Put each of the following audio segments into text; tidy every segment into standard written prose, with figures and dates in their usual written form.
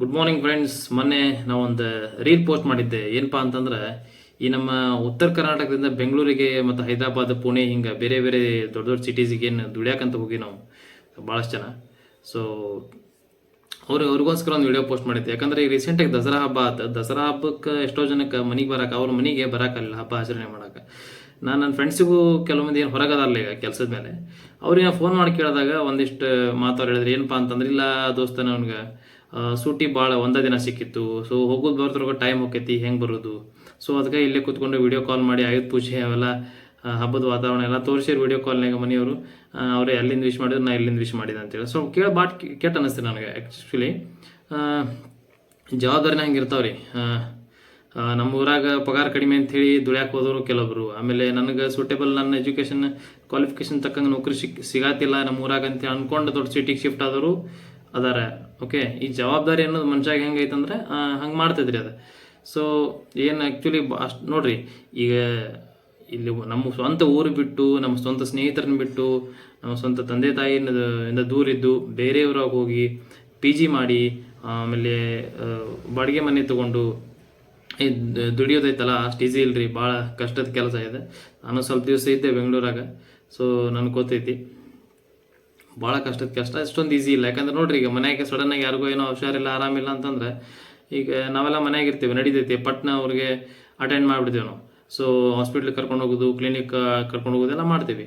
Good morning friends. ಮೊನ್ನೆ ನಾವೊಂದು reel post ಮಾಡಿದ್ದೆ. ಏನಪ್ಪಾ ಅಂತಂದ್ರೆ, ಈ ನಮ್ಮ ಉತ್ತರ ಕರ್ನಾಟಕದಿಂದ ಬೆಂಗಳೂರಿಗೆ ಮತ್ತು ಹೈದರಾಬಾದ್, ಪುಣೆ ಹಿಂಗೆ ಬೇರೆ ಬೇರೆ ದೊಡ್ಡ ದೊಡ್ಡ ಸಿಟೀಸಿಗೆ ಏನು ದುಡಿಯಾಕಂತ ಹೋಗಿ ನಾವು ಭಾಳಷ್ಟು ಜನ. ಸೊ ಅವ್ರಿಗೋಸ್ಕರ ಒಂದು ವಿಡಿಯೋ ಪೋಸ್ಟ್ ಮಾಡಿದ್ದೆ. ಯಾಕಂದ್ರೆ ಈ ರೀಸೆಂಟಾಗಿ ದಸರಾ ಹಬ್ಬ ಆತ. ದಸರಾ ಹಬ್ಬಕ್ಕೆ ಎಷ್ಟೋ ಜನಕ್ಕೆ ಮನೆಗೆ ಬರಕ್ಕೆ, ಅವ್ರ ಮನೆಗೆ ಬರೋಕ್ಕಲ್ಲ ಹಬ್ಬ ಆಚರಣೆ ಮಾಡೋಕೆ. ನಾನು ನನ್ನ ಫ್ರೆಂಡ್ಸಿಗೂ ಕೆಲವು ಮಂದಿ ಏನು ಹೊರಗದಾರಲ್ಲ ಈಗ ಕೆಲಸದ ಮೇಲೆ, ಅವ್ರಿಗೆ ಫೋನ್ ಮಾಡಿ ಕೇಳಿದಾಗ ಒಂದಿಷ್ಟು ಮಾತಾಡಿ ಹೇಳಿದ್ರು. ಏನಪ್ಪಾ ಅಂತಂದ್ರೆ, ಇಲ್ಲ ದೋಸ್ತ, ನನಗೆ ಸೂಟಿ ಭಾಳ ಒಂದೇ ದಿನ ಸಿಕ್ಕಿತ್ತು. ಸೊ ಹೋಗೋದು ಬರ್ದ್ರಾಗ ಟೈಮ್ ಹೋಗ್ತೈತಿ, ಹೆಂಗೆ ಬರೋದು. ಸೊ ಅದಕ್ಕೆ ಇಲ್ಲೇ ಕೂತ್ಕೊಂಡು ವಿಡಿಯೋ ಕಾಲ್ ಮಾಡಿ ಆಯುಧ ಪೂಜೆ ಅವೆಲ್ಲ ಹಬ್ಬದ ವಾತಾವರಣ ಎಲ್ಲ ತೋರಿಸಿರು ವಿಡಿಯೋ ಕಾಲ್ನಾಗ ಮನೆಯವರು. ಅವರೇ ಅಲ್ಲಿಂದ ವಿಶ್ ಮಾಡಿದ್ರು, ನಾ ಇಲ್ಲಿಂದ ವಿಶ್ ಮಾಡಿದೆ ಅಂತೇಳಿ. ಸೊ ಬಾಟ್ ಕೆಟ್ಟ ಅನ್ನಿಸ್ತು ನನಗೆ ಆ್ಯಕ್ಚುಲಿ. ಜವಾಬ್ದಾರಿನ ಹಂಗೆ ಇರ್ತಾವ್ರಿ. ನಮ್ಮ ಊರಾಗ ಪಗಾರ ಕಡಿಮೆ ಅಂಥೇಳಿ ದುಡ್ಯಾಕೆ ಹೋದವರು ಕೆಲವೊಬ್ರು. ಆಮೇಲೆ ನನಗೆ ಸೂಟೇಬಲ್ ನನ್ನ ಎಜುಕೇಷನ್ ಕ್ವಾಲಿಫಿಕೇಶನ್ ತಕ್ಕಂಗೆ ನೌಕರಿ ಸಿಗಾತಿಲ್ಲ ನಮ್ಮ ಊರಾಗ ಅಂತ ಅಂದ್ಕೊಂಡು ದೊಡ್ಡ ಸಿಟಿಗೆ ಶಿಫ್ಟ್ ಆದವರು ಅದಾರ. ಓಕೆ, ಈ ಜವಾಬ್ದಾರಿ ಅನ್ನೋದು ಮನುಷ್ಯಾಗ ಹೆಂಗೈತಂದ್ರೆ ಹಂಗೆ ಮಾಡ್ತಿದ್ರಿ ಅದು. ಸೊ ಏನು ಆ್ಯಕ್ಚುಲಿ ಅಷ್ಟು ನೋಡ್ರಿ, ಈಗ ಇಲ್ಲಿ ನಮ್ಮ ಸ್ವಂತ ಊರು ಬಿಟ್ಟು, ನಮ್ಮ ಸ್ವಂತ ಸ್ನೇಹಿತರನ್ನ ಬಿಟ್ಟು, ನಮ್ಮ ಸ್ವಂತ ತಂದೆ ತಾಯಿಯಿಂದ ದೂರಿದ್ದು ಬೇರೆಯವ್ರಾಗ ಹೋಗಿ ಪಿ ಜಿ ಮಾಡಿ, ಆಮೇಲೆ ಬಾಡಿಗೆ ಮನೆ ತೊಗೊಂಡು ದುಡಿಯೋದೈತಲ್ಲ, ಅಷ್ಟು ಈಸಿ ಇಲ್ರಿ. ಭಾಳ ಕಷ್ಟದ ಕೆಲಸ ಇದೆ. ನಾನು ಸ್ವಲ್ಪ ದಿವಸ ಇದ್ದೆ ಬೆಂಗಳೂರಾಗ. ಸೊ ನನಗೆ ಗೊತ್ತೈತಿ ಭಾಳ ಕಷ್ಟದ ಕೆಲಸ ಅಷ್ಟೊಂದು ಈಸಿ ಇಲ್ಲ. ಯಾಕಂದ್ರೆ ನೋಡ್ರಿ, ಈಗ ಮನೆಯಾಗೆ ಸಡನ್ನಾಗಿ ಯಾರಿಗೂ ಏನೋ ಹುಷಾರಿಲ್ಲ, ಆರಾಮಿಲ್ಲ ಅಂತಂದ್ರೆ, ಈಗ ನಾವೆಲ್ಲ ಮನೆಯಾಗಿರ್ತೀವಿ, ನಡೀತೈತಿ, ಪಟ್ನ ಅವ್ರಿಗೆ ಅಟೆಂಡ್ ಮಾಡಿಬಿಡ್ತೀವಿ ನಾವು. ಸೊ ಹಾಸ್ಪಿಟ್ಲಿಗೆ ಕರ್ಕೊಂಡು ಹೋಗೋದು, ಕ್ಲಿನಿಕ್ ಕರ್ಕೊಂಡು ಹೋಗೋದೆಲ್ಲ ಮಾಡ್ತೀವಿ.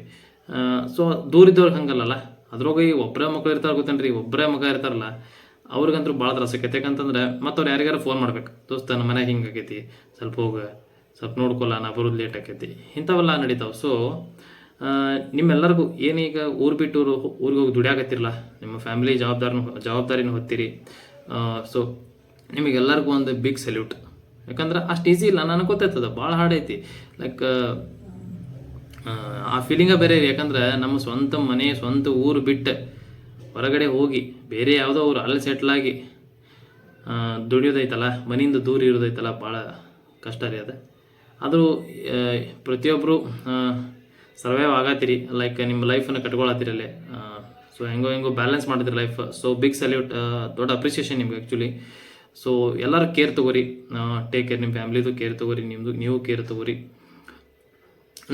ಸೊ ದೂರಿದ್ದವ್ರಿಗೆ ಹಂಗಲ್ಲಲ್ಲ. ಅದ್ರಾಗ ಈ ಒಬ್ಬರೇ ಮಕ್ಳು ಇರ್ತಾರೆ ಗೊತ್ತೇನ್ರಿ, ಒಬ್ಬರೇ ಮಗ ಇರ್ತಾರಲ್ಲ, ಅವ್ರಿಗಂತೂ ಭಾಳ ತ್ರಾಸ ಆಕೈತೆ. ಯಾಕಂತಂದ್ರೆ ಮತ್ತೆ ಅವ್ರು ಯಾರಿಗಾರ ಫೋನ್ ಮಾಡ್ಬೇಕು, ದೋಸ್ತ ನಮ್ಮ ಮನ್ಯಾಗ ಹಿಂಗೆ ಆಕೈತಿ, ಸ್ವಲ್ಪ ಸ್ವಲ್ಪ ನೋಡ್ಕೊಲ್ಲ, ನಾ ಬರೋದು ಲೇಟ್ ಆಕೈತಿ, ಇಂಥವೆಲ್ಲ ನಡೀತಾವೆ. ಸೊ ನಿಮ್ಮೆಲ್ಲರಿಗೂ ಏನೀಗ ಊರು ಬಿಟ್ಟು ಊರಿಗೆ ಹೋಗಿ ದುಡಿಯಾಕತ್ತಿರಲ್ಲ, ನಿಮ್ಮ ಫ್ಯಾಮಿಲಿ ಜವಾಬ್ದಾರಿನ ಹೊತ್ತೀರಿ. ಸೊ ನಿಮಗೆಲ್ಲರಿಗೂ ಒಂದು ಬಿಗ್ ಸಲ್ಯೂಟ್. ಯಾಕಂದ್ರೆ ಅಷ್ಟು ಈಸಿ ಇಲ್ಲ, ನನಗೆ ಗೊತ್ತಾಯ್ತದ, ಭಾಳ ಹಾರ್ಡ್ ಐತಿ. ಲೈಕ್ ಆ ಫೀಲಿಂಗ ಬೇರೆ ರೀ. ಯಾಕಂದ್ರೆ ನಮ್ಮ ಸ್ವಂತ ಮನೆ, ಸ್ವಂತ ಊರು ಬಿಟ್ಟು ಹೊರಗಡೆ ಹೋಗಿ ಬೇರೆ ಯಾವುದೋ ಊರು ಅಲ್ಲಿ ಸೆಟ್ಲಾಗಿ ದುಡಿಯೋದೈತಲ್ಲ, ಮನೆಯಿಂದ ದೂರ ಇರೋದೈತಲ್ಲ, ಭಾಳ ಕಷ್ಟ ರೀ ಅದು. ಆದರೂ ಪ್ರತಿಯೊಬ್ಬರು ಸರ್ವೈವ್ ಆಗತ್ತೀರಿ. ಲೈಕ್ ನಿಮ್ಮ ಲೈಫನ್ನು ಕಟ್ಕೊಳತ್ತೀರಿ ಅಲ್ಲೇ. ಸೊ ಹೆಂಗೋ ಬ್ಯಾಲೆನ್ಸ್ ಮಾಡಿದ್ರಿ ಲೈಫ್. ಸೊ ಬಿಗ್ ಸಲ್ಯೂಟ್, ದೊಡ್ಡ ಅಪ್ರಿಸಿಯೇಷನ್ ನಿಮ್ಗೆ ಆ್ಯಕ್ಚುಲಿ. ಸೊ ಎಲ್ಲರೂ ಕೇರ್ ತೊಗೋರಿ, ಟೇಕ್ ಕೇರ್, ನಿಮ್ಮ ಫ್ಯಾಮ್ಲಿದು ಕೇರ್ ತೊಗೋರಿ, ನೀವು ಕೇರ್ ತೊಗೋರಿ.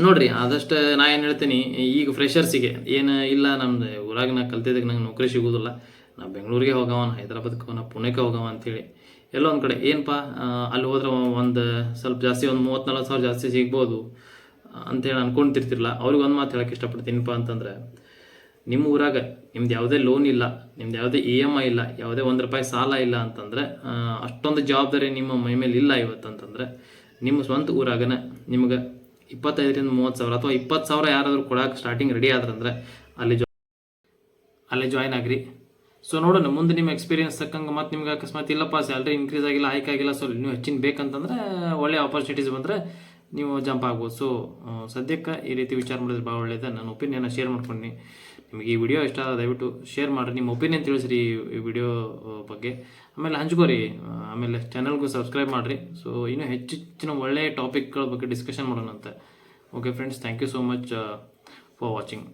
ನೋಡಿರಿ, ಆದಷ್ಟು ನಾ ಏನು ಹೇಳ್ತೀನಿ, ಈಗ ಫ್ರೆಷರ್ಸಿಗೆ ಏನು ಇಲ್ಲ, ನಮ್ದು ಊರಾಗ ನಾ ಕಲ್ತಿದ್ದಕ್ಕೆ ನಂಗೆ ನೌಕರಿ ಸಿಗೋದಿಲ್ಲ, ನಾ ಬೆಂಗಳೂರಿಗೆ ಹೋಗವ, ಹೈದರಾಬಾದ್ಗೆ ಹೋಗೋಣ, ಪುಣೆಗೆ ಹೋಗವ ಅಂಥೇಳಿ ಎಲ್ಲೋ ಒಂದು ಕಡೆ ಏನಪ್ಪ ಅಲ್ಲಿ ಹೋದ್ರೆ ಒಂದು ಸ್ವಲ್ಪ ಜಾಸ್ತಿ, ಒಂದು 30-40 ಸಾವಿರ ಜಾಸ್ತಿ ಸಿಗ್ಬೋದು ಅಂಥೇಳಿ ಅನ್ಕೊಂತಿರ್ತಿರಲ್ಲ. ಅವ್ರಿಗೆ ಒಂದು ಮಾತು ಹೇಳೋಕ್ಕೆ ಇಷ್ಟಪಡ್ತೀನಿಪ್ಪ ಅಂತಂದ್ರೆ, ನಿಮ್ಮ ಊರಾಗ ನಿಮ್ದು ಯಾವುದೇ ಲೋನ್ ಇಲ್ಲ, ನಿಮ್ದು ಯಾವುದೇ EMI ಇಲ್ಲ, ಯಾವುದೇ ₹1 ಸಾಲ ಇಲ್ಲ ಅಂತಂದರೆ, ಅಷ್ಟೊಂದು ಜವಾಬ್ದಾರಿ ನಿಮ್ಮ ಮೈ ಮೇಲೆ ಇಲ್ಲ ಇವತ್ತಂತಂದರೆ, ನಿಮ್ಮ ಸ್ವಂತ ಊರಾಗನ ನಿಮ್ಗೆ 25,000-30,000 ಅಥವಾ 20,000 ಯಾರಾದರೂ ಕೊಡೋಕೆ ಸ್ಟಾರ್ಟಿಂಗ್ ರೆಡಿ ಆದ್ರಂದ್ರೆ ಅಲ್ಲಿ ಜಾಯ್ನ್ ಆಗ್ರಿ. ಸೊ ನೋಡೋಣ ಮುಂದೆ ನಿಮ್ಮ ಎಕ್ಸ್ಪೀರಿಯನ್ಸ್ ತಕ್ಕಂಗೆ. ಮತ್ತು ನಿಮ್ಗೆ ಅಕಸ್ಮಾತ್ ಇಲ್ಲಪ್ಪ ಸ್ಯಾಲ್ರಿ ಇನ್ಕ್ರೀಸ್ ಆಗಿಲ್ಲ, ಹೈಕ್ ಆಗಿಲ್ಲ, ಸೊ ನೀವು ಹೆಚ್ಚಿನ ಬೇಕಂತಂದ್ರೆ, ಒಳ್ಳೆ ಆಪರ್ಚುನಿಟೀಸ್ ಬಂದರೆ ನೀವು ಜಂಪ್ ಆಗ್ಬೋದು. ಸೊ ಸದ್ಯಕ್ಕೆ ಈ ರೀತಿ ವಿಚಾರ ಮಾಡಿದ್ರೆ ಭಾಳ ಒಳ್ಳೆಯದು. ನನ್ನ ಒಪಿನಿಯನ್ನ ಶೇರ್ ಮಾಡ್ಕೊಂಡು, ನಿಮಗೆ ಈ ವಿಡಿಯೋ ಇಷ್ಟ ಆದ ದಯವಿಟ್ಟು ಶೇರ್ ಮಾಡಿರಿ, ನಿಮ್ಮ ಒಪಿನಿಯನ್ ತಿಳಿಸ್ರಿ ಈ ವಿಡಿಯೋ ಬಗ್ಗೆ. ಆಮೇಲೆ ಹಂಚ್ಕೋರಿ, ಆಮೇಲೆ ಚಾನಲ್ಗೂ ಸಬ್ಸ್ಕ್ರೈಬ್ ಮಾಡಿರಿ. ಸೊ ಇನ್ನೂ ಹೆಚ್ಚಿನ ಒಳ್ಳೆಯ ಟಾಪಿಕ್ಗಳ ಬಗ್ಗೆ ಡಿಸ್ಕಷನ್ ಮಾಡೋಣ ಅಂತ. Okay friends, thank you so much for watching.